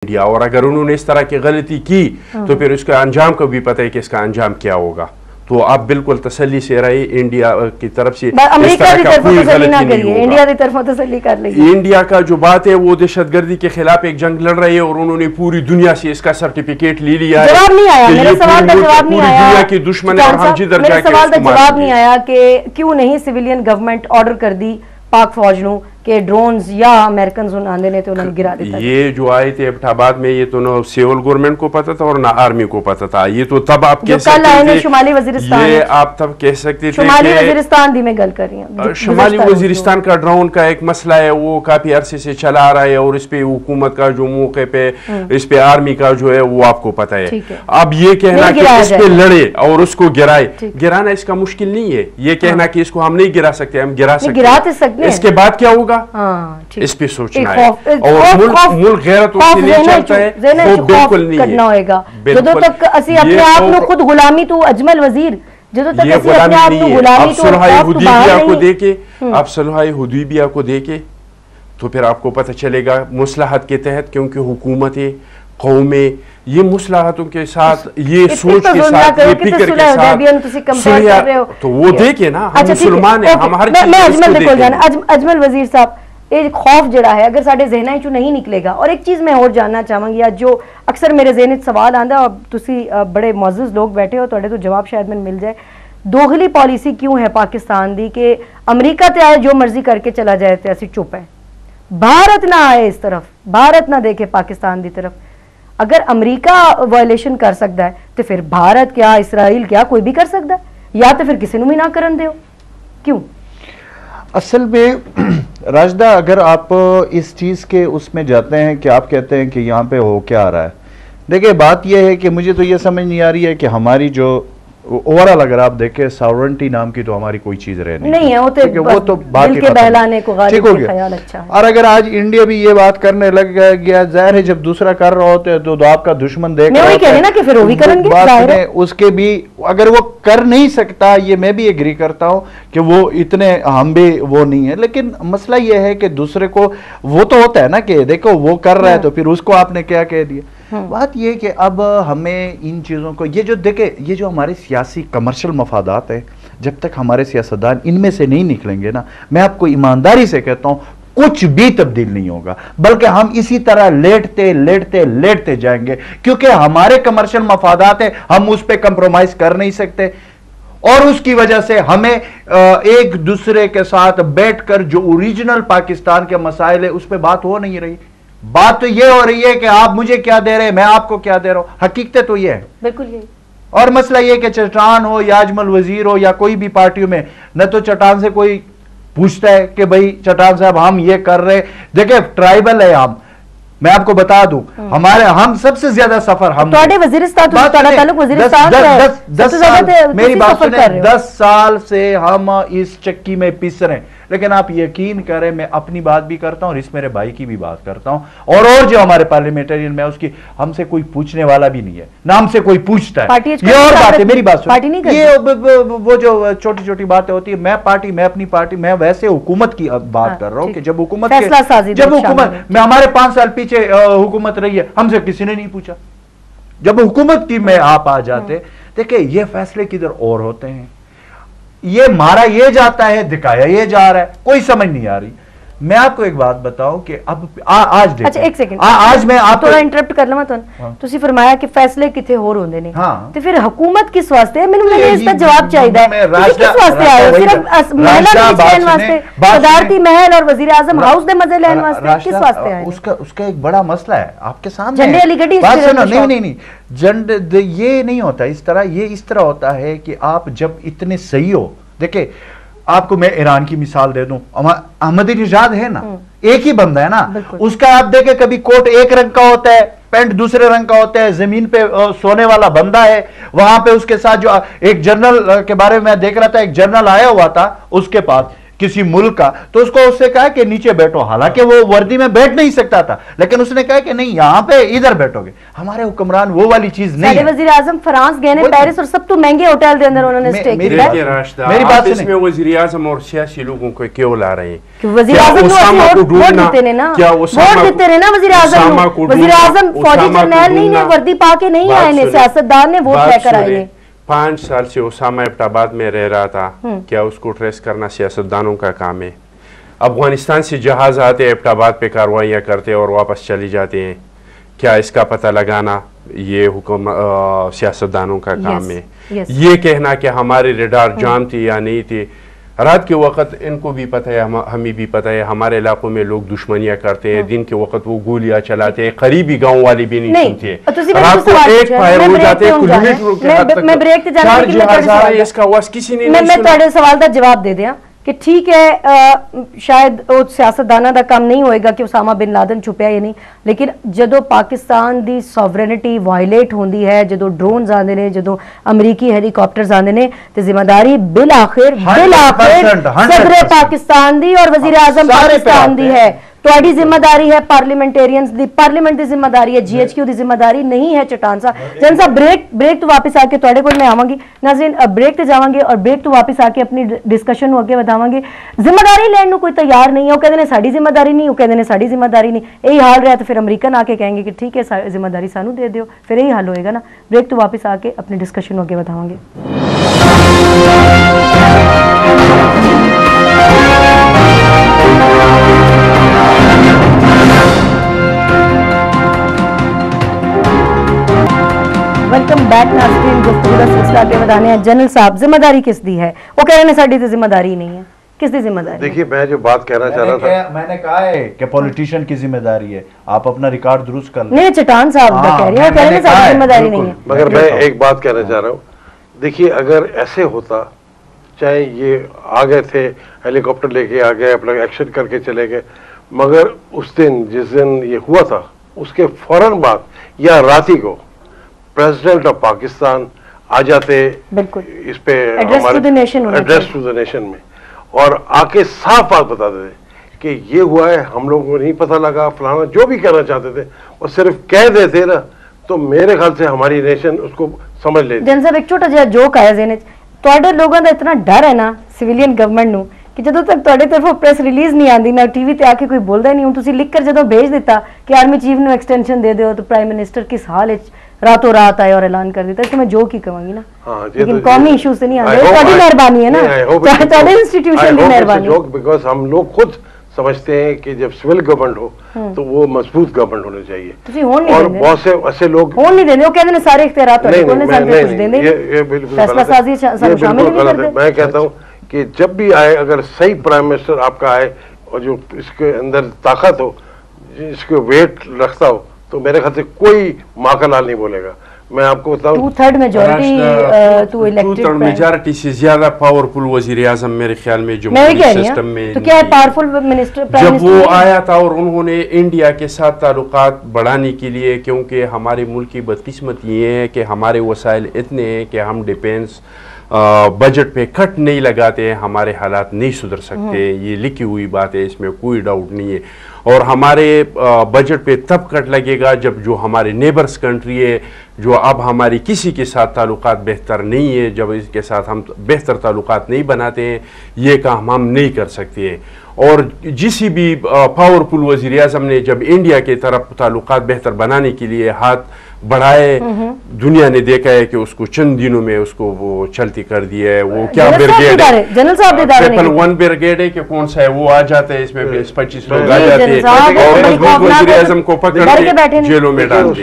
India, और अगर उन्होंने इस तरह की गलती की तो फिर उसका अंजाम को भी पता है कि इसका अंजाम क्या होगा। तो आप बिल्कुल तसल्ली से रहे, इंडिया की तरफ से अमेरिका की तरफ तसल्ली ना करिए, इंडिया की तरफ तसल्ली कर लीजिए। इंडिया का जो बात है वो दहशतगर्दी के खिलाफ एक जंग लड़ रही है और उन्होंने पूरी दुनिया से इसका सर्टिफिकेट ले लिया है। जवाब नहीं आया मेरे सवाल का, जवाब नहीं आया। दुनिया की दुश्मन है और हम जिधर मेरे सवाल का जवाब नहीं आया कि क्यों नहीं सिविलियन गवर्नमेंट ऑर्डर कर दी पाक फौज नु के ड्रोन्स या अमेरिकन आंदे ने तो उन्होंने गिरा दिया। ये जो आए थे एबटाबाद में, ये तो ना सिविल गवर्नमेंट को पता था और ना आर्मी को पता था। ये तो तब आप कह सकते थे, शुमाली वजीरिस्तान, ये आप तब कह सकते थे शुमाली वजीरिस्तान भी मैं गल कर रही हूँ। शुमाली वजीरिस्तान का ड्रोन का एक मसला है, वो काफी अरसे से चला आ रहा है और इस पे हुकूमत का जो मौके पे इस पे आर्मी का जो है वो आपको पता है। अब ये कहना कि इस पे लड़े और उसको गिराए, गिराना इसका मुश्किल नहीं है। ये कहना कि इसको हम नहीं गिरा सकते, हम गिरा सकते, इसके बाद क्या होगा इस पे सोचना है। और मुल्क गैरतों से नहीं चलता है, वो बिल्कुल नहीं करना होएगा। ਜਦੋਂ तक ਅਸੀਂ अपने आप ਨੂੰ खुद गुलामी तो अजमल वजीर, ਜਦੋਂ तक ਅਸੀਂ अपने आप ਨੂੰ गुलामी तो को देके, आप सलह हुदैबिया को देके तो फिर आपको पता चलेगा मुसलहत के तहत, क्योंकि हुकूमतें कौमें ये मुसलहतों के साथ, ये सोच के साथ, ये फिक्र के साथ, तो वो देखे ना, हम मुसलमान हैं, हम हर चीज। अजमल वजीर साहब, ये खौफ जड़ा है अगर साढ़े जहना चो नहीं निकलेगा। और एक चीज़ मैं और जानना चाहूँगी, आज जो अक्सर मेरे जहन सवाल आंदा, और तुसी बड़े मौजूद लोग बैठे हो, तो जवाब शायद मैंने मिल जाए। दोगली पॉलिसी क्यों है पाकिस्तान दी कि अमरीका ते आए जो मर्जी करके चला जाए तो असी चुप है, भारत ना आए इस तरफ, भारत ना देखे पाकिस्तान की तरफ। अगर अमरीका वायलेशन कर सकता है तो फिर भारत क्या, इसराइल क्या, कोई भी कर सकता है, या तो फिर किसी को भी ना करन दो। क्यों? असल में राजदा, अगर आप इस चीज़ के उसमें जाते हैं कि आप कहते हैं कि यहाँ पे हो क्या आ रहा है, देखिए बात यह है कि मुझे तो ये समझ नहीं आ रही है कि हमारी जो ओवरऑल अगर आप देखें सॉवरेंटी नाम की तो हमारी कोई चीज रह नहीं है, वो तो बात के बहलाने को ठीक हो गया। अच्छा, और अगर आज इंडिया भी ये बात करने लग गया, जाहिर है जब दूसरा कर रहा होता है तो आपका दुश्मन देख रहा होता है, उसके भी अगर वो कर नहीं सकता, ये मैं भी एग्री करता हूँ कि वो इतने हम भी वो नहीं है, लेकिन मसला ये है कि दूसरे को वो तो होता है ना कि देखो वो कर रहा है तो फिर उसको आपने क्या कह दिया। बात ये कि अब हमें इन चीज़ों को, ये जो देखे, ये जो हमारे सियासी कमर्शियल मफादात है, जब तक हमारे सियासतदान इनमें से नहीं निकलेंगे ना, मैं आपको ईमानदारी से कहता हूँ कुछ भी तब्दील नहीं होगा, बल्कि हम इसी तरह लेटते लेटते लेटते जाएंगे, क्योंकि हमारे कमर्शियल मफादात है, हम उस पर कंप्रोमाइज कर नहीं सकते। और उसकी वजह से हमें एक दूसरे के साथ बैठकर जो ओरिजिनल पाकिस्तान के मसाइल है उस पर बात हो नहीं रही। बात तो ये हो रही है कि आप मुझे क्या दे रहे हैं, मैं आपको क्या दे रहा हूं। हकीकत तो ये है, बिल्कुल यही। और मसला ये कि चट्टान हो या अजमल वजीर हो या कोई भी पार्टियों में, न तो चट्टान से कोई पूछता है कि भाई चट्टान साहब हम ये कर रहे, देखिए ट्राइबल है हम, मैं आपको बता दूं, हमारे हम सबसे ज्यादा सफर हम मेरी बात सुने, 10 साल से हम इस चक्की में पिस रहे हैं, लेकिन आप यकीन करें मैं अपनी बात भी करता हूं और इस मेरे भाई की भी बात करता हूं, और जो हमारे पार्लियामेंटेरियन में उसकी, हमसे कोई पूछने वाला भी नहीं है, ना हमसे कोई पूछता है। ये और बात है, मेरी बात सुन, ये वो जो छोटी छोटी बातें होती है, मैं अपनी पार्टी, मैं वैसे हुकूमत की बात कर रहा हूं कि जब हुकूमत में हमारे 5 साल पीछे हुकूमत रही है, हमसे किसी ने नहीं पूछा। जब हुकूमत की में आप आ जाते, देखिए ये फैसले किधर और होते हैं, ये मारा ये जाता है, दिखाया ये जा रहा है, कोई समझ नहीं आ रही। मैं आपको एक बात बताऊं कि अब आज देखो, अच्छा एक सेकंड, आज मैं आप थोड़ा इंटरप्ट कर लवां तुहानू, तुसी फरमाया कि फैसले किथे होर होंदे ने, ते फिर हुकूमत किस वास्ते है? मैनू इसदा जवाब चाहिदा है, किस वास्ते आए हो? सिर्फ महिला मिनिस्टर वास्ते, सदारती महल और वजीर आजम हाउस दे मजे लेने वास्ते, किस वास्ते आए? उसका एक बड़ा मसला है आपके सामने, झंडे वाली गड्डी। नहीं, झंडे ये नहीं होता इस तरह, ये इस तरह होता है कि आप जब इतने सही हो, देखिए आपको मैं ईरान की मिसाल दे दूं, अहमदीनेजाद है ना, एक ही बंदा है ना, उसका आप देखें कभी कोट एक रंग का होता है, पैंट दूसरे रंग का होता है, जमीन पे सोने वाला बंदा है, वहां पे उसके साथ जो एक जनरल के बारे में मैं देख रहा था, एक जनरल आया हुआ था उसके पास, किसी मुल्क का, तो उसको उससे कहा कि नीचे बैठो, हालांकि वो वर्दी में बैठ नहीं सकता था, लेकिन उसने कहा कि नहीं यहाँ पे इधर बैठोगे। हमारे हुक्मरान वो वाली चीज नहीं है। वज़ीर आज़म फ्रांस गए ने, पेरिस और सब तो महंगे होटल के अंदर उन्होंने स्टे किया है। मेरी बात इसमें वज़ीर आज़म और सियासी लोगों को क्यों ला रहे हैं? वज़ीर आज़म वोट देते ने ना, वोट देते ने ना वज़ीर आज़म, वज़ीर आज़म फौजी जर्नैल नहीं ने, वर्दी पा के नहीं आए ने, सियासतदान ने वोट लेकर आए ने। 5 साल से उसामा एबटाबाद में रह रहा था, क्या उसको ट्रेस करना सियासतदानों का काम है? अफगानिस्तान से जहाज आते एबटाबाद पे कार्रवाइयाँ करते और वापस चले जाते हैं, क्या इसका पता लगाना ये हुक्म सियासतदानों का काम है? ये कहना कि हमारे रडार जाम थी या नहीं थी, रात के वक्त इनको भी पता है, हमें भी पता है, हमारे इलाकों में लोग दुश्मनियां करते हैं, दिन के वक्त वो गोलियां चलाते हैं, करीबी गांव वाले भी नहीं सुनते, रात को एक फायर हो जाते हैं किलोमीटरों के हद तक। मैं सवाल का जवाब दे दिया कि ठीक है, शायद वो सियासतदाना का काम नहीं होएगा कि उसामा बिन लादन छुपया या नहीं, लेकिन जदों पाकिस्तान दी सॉवरेनिटी वायलेट होंदी है, जदों ड्रोन्स आंदे ने, जदों अमरीकी हेलीकॉप्टर्स आंदे ने, ते जिम्मेदारी बिल आखिर सदर पाकिस्तान दी और वजीर आजम पाकिस्तान दी है। ਤੁਹਾਡੀ ਜ਼ਿੰਮੇਵਾਰੀ ਹੈ ਪਾਰਲੀਮੈਂਟੇਰੀਅਨਸ ਦੀ, ਪਾਰਲੀਮੈਂਟ ਦੀ ਜ਼ਿੰਮੇਵਾਰੀ ਹੈ, GHQ ਦੀ ਜ਼ਿੰਮੇਵਾਰੀ नहीं है। चट्टान साहब, जन साहब ब्रेक तो वापस आके ਤੁਹਾਡੇ ਕੋਲ मैं आवांगी नाज़रीन, ब्रेक ਤੇ ਜਾਵਾਂਗੇ और ब्रेक तो वापस आके अपनी डिस्कशन ਨੂੰ ਅੱਗੇ ਵਧਾਵਾਂਗੇ। ਜ਼ਿੰਮੇਵਾਰੀ ਲੈਣ ਨੂੰ ਕੋਈ ਤਿਆਰ नहीं है, वो कहते हैं साड़ी ਜ਼ਿੰਮੇਵਾਰੀ नहीं, वो कहते हैं साड़ी ਜ਼ਿੰਮੇਵਾਰੀ नहीं, यही हाल रहा तो फिर अमरीकन आके कहेंगे कि ठीक है ਜ਼ਿੰਮੇਵਾਰੀ सानू दे दियो, फिर यही हाल होएगा ना। ब्रेक तो वापस आके अपनी डिस्कशन ਨੂੰ ਅੱਗੇ ਵਧਾਵਾਂਗੇ। वेलकम बैक नाज़रीन, गुफ्तगू का सिलसिला के बताने हैं। जनरल साहब, जिम्मेदारी किस दी है? वो कह रहे हैं साड़ी तो जिम्मेदारी नहीं है, किस दी जिम्मेदारी? देखिए, मैं जो बात कहना चाह रहा था, मैंने कहा है कि पॉलिटिशियन की जिम्मेदारी है, आप अपना रिकॉर्ड दुरुस्त कर लें। नहीं, चट्टान साहब कह रहे हैं, कह रहे हैं साड़ी जिम्मेदारी नहीं है। मगर मैं एक बात कहना चाह रहा हूँ, देखिए अगर ऐसे होता, चाहे ये आ गए थे हेलीकॉप्टर लेके आ गए, अपना एक्शन करके चले गए, मगर उस दिन जिस दिन ये हुआ था उसके फौरन बाद या रात ही को प्रेसिडेंट ऑफ पाकिस्तान आ जाते इस पे एड्रेस टू द नेशन में, और आके साफ बात बता देते कि ये हुआ है, हम लोगों को नहीं पता लगा, फलाना जो भी कहना चाहते थे और सिर्फ कह देते ना, तो मेरे ख्याल से हमारी नेशन उसको समझ लेती। जन साहब, एक छोटा जिहा जोक आया ज़हन च, तुहाडे लोगों का इतना डर है ना सिविलियन गवर्नमेंट नूं कि जदों तक तुहाडे तरफों प्रेस रिलीज नहीं आती ना, टीवी ते आके कोई बोलदा नहीं, तुसीं लिख कर जदों भेज दिता कि आर्मी चीफ नूं एक्सटेंशन दे दिओ, तो प्राइम मिनिस्टर किस हाल विच रातों रात आए और ऐलान कर देता है। मैं जो की कहूंगी ना, लेकिन कौमी इशू से नहीं आते, ਤੁਹਾਡੀ ਮਿਹਰਬਾਨੀ है ना, ਤੁਹਾਡੇ इंस्टीट्यूशन की मेहरबानी। बिकॉज़ हम लोग खुद समझते हैं कि जब सिविल गवर्नमेंट हो तो वो मजबूत गवर्नमेंट होनी चाहिए, और बहुत से ऐसे लोग होने नहीं देंगे, वो कहते हैं सारे इख्तियारात ਤੁਹਾਡੇ ਕੋਲ ਨੇ, ਸਾਨੂੰ कुछ देंगे, ये बिल्कुल फैसला साजी शामिल नहीं करते। मैं कहता हूँ कि जब भी आए, अगर सही प्राइम मिनिस्टर आपका आए और जो इसके अंदर ताकत हो, इसके वेट रखता हो, तो मेरे ख्याल से कोई माँ का लाल नहीं बोलेगा। मैं आपको बताऊं, 2/3 मेजॉरिटी से ज्यादा पावरफुल वजीर आजम मेरे ख्याल में जमहूरी सिस्टम में, तो क्या है पावरफुल मिनिस्टर? जब वो आया था और उन्होंने इंडिया के साथ ताल्लुकात बढ़ाने के लिए, क्योंकि हमारे मुल्क की बदकिस्मती ये है कि हमारे वसाइल इतने हैं कि हम डिफेंस बजट पे कट नहीं लगाते हैं, हमारे हालात नहीं सुधर सकते, ये लिखी हुई बात है, इसमें कोई डाउट नहीं है। और हमारे बजट पे तब कट लगेगा जब जो हमारे नेबर्स कंट्री है, जो अब हमारी किसी के साथ ताल्लुकात बेहतर नहीं है, जब इसके साथ हम बेहतर ताल्लुकात नहीं बनाते हैं, ये काम हम नहीं कर सकते हैं। और जिसी भी पावरफुल वज़ीर आज़म ने जब इंडिया की तरफ ताल्लुकात बेहतर बनाने के लिए हाथ बढ़ाए, दुनिया ने देखा है कि उसको चंद दिनों में उसको वो चलती कर दिया है। वो क्या ब्रिगेड है, ट्रिपल 1 ब्रिगेड है कि कौन सा है, वो आ जाते हैं, इसमें 20-25 लोग आ जाते हैं और वज़ीर आज़म को पकड़ के जेलों में डाल दिया।